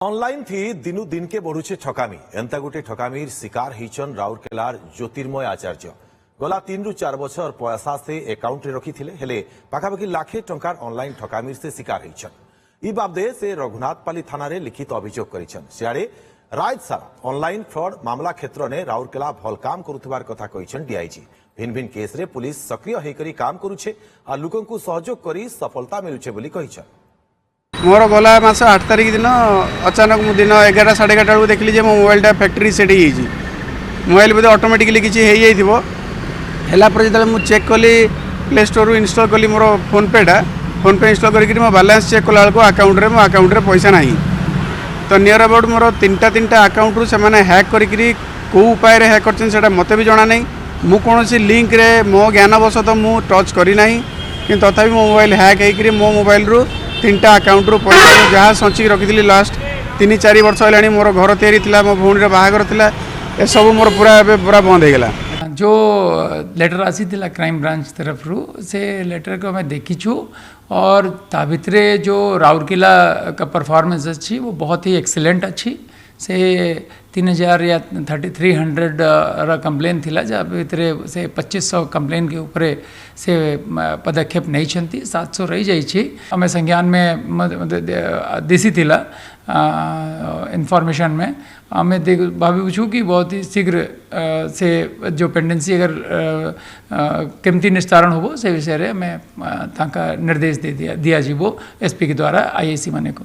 Online थी दिनु दिन के बढ़ुचे ठकामी एंता गोटे ठकामीर शिकार होइछन राउरकेलार ज्योतिर्मय आचार्य गला 3 रु 4 बछर पैसा से एकाउंट रे रखी थिले हेले पाखापाखि लाखे टंकार ऑनलाइन ठकामीर से शिकार होइछन। ई बाबदे से रघुनाथपाली थाना रे लिखित अभियोग करिछन। सियाड़े राज्य सारा ऑनलाइन फ्रॉड मामला क्षेत्र ने राउरकेला भल काम करुथबार कथा कहिछन डीआईजी। भिन्न भिन्न केस रे पुलिस सक्रिय होइकरी काम करुछे आ लोकंकु सहयोग करी सफलता मिलुछे बोली कहिछन। मोर गला मास 8 तारिख दिन अचानक मु दिन 11 साढ़े 11 बेलू देखली जे मो मोबाइलटा फैक्ट्री सेट हो मोबाइल बोधे ऑटोमेटिकली किसी हो जो मुझे चेक कली प्ले स्टोर इनस्टॉल कली मोर फोन पे इनस्टॉल करके मो बैलेंस चेक कला बेलू अकाउंट मो अकाउंट रे पैसा ना तो नियर अबाउट मोर तीन टा अकाउंट रू से हैक करी कौ उपाय हैक कर मत भी जना नहीं मु कौन लिंक रे मो ज्ञानवश मु टच करना कि तथापि मो मोबाइल हैक होकर मो मोबाइल रू 3टा अकाउंट रू पैसा जहाँ संचिक रखी लास्ट 3-4 वर्ष है मोर घर या मो भौणी बाहागर ए सब मोर पूरा बंद हो गला। जो लेटर आसी थिला क्राइम ब्रांच तरफ रू से लेटर को मैं देखीछु और ता भितरे जो राउरकेला का परफॉर्मेंस अच्छी वो बहुत ही एक्सीलेंट अच्छी से 3000 या 3300 कंप्लेन थिला जहाँ भितरे से 2500 कंप्लेन के ऊपर से पदक्षेप नहीं छंती 700 रही जाइए हमें संज्ञान में देसी थिला इन्फॉर्मेशन में हमें भावी कि बहुत ही शीघ्र से जो पेंडेंसी अगर केमती निस्तारण हो से विषय में ताका निर्देश दे दिया जीवो एसपी के द्वारा आईआईसी माने को।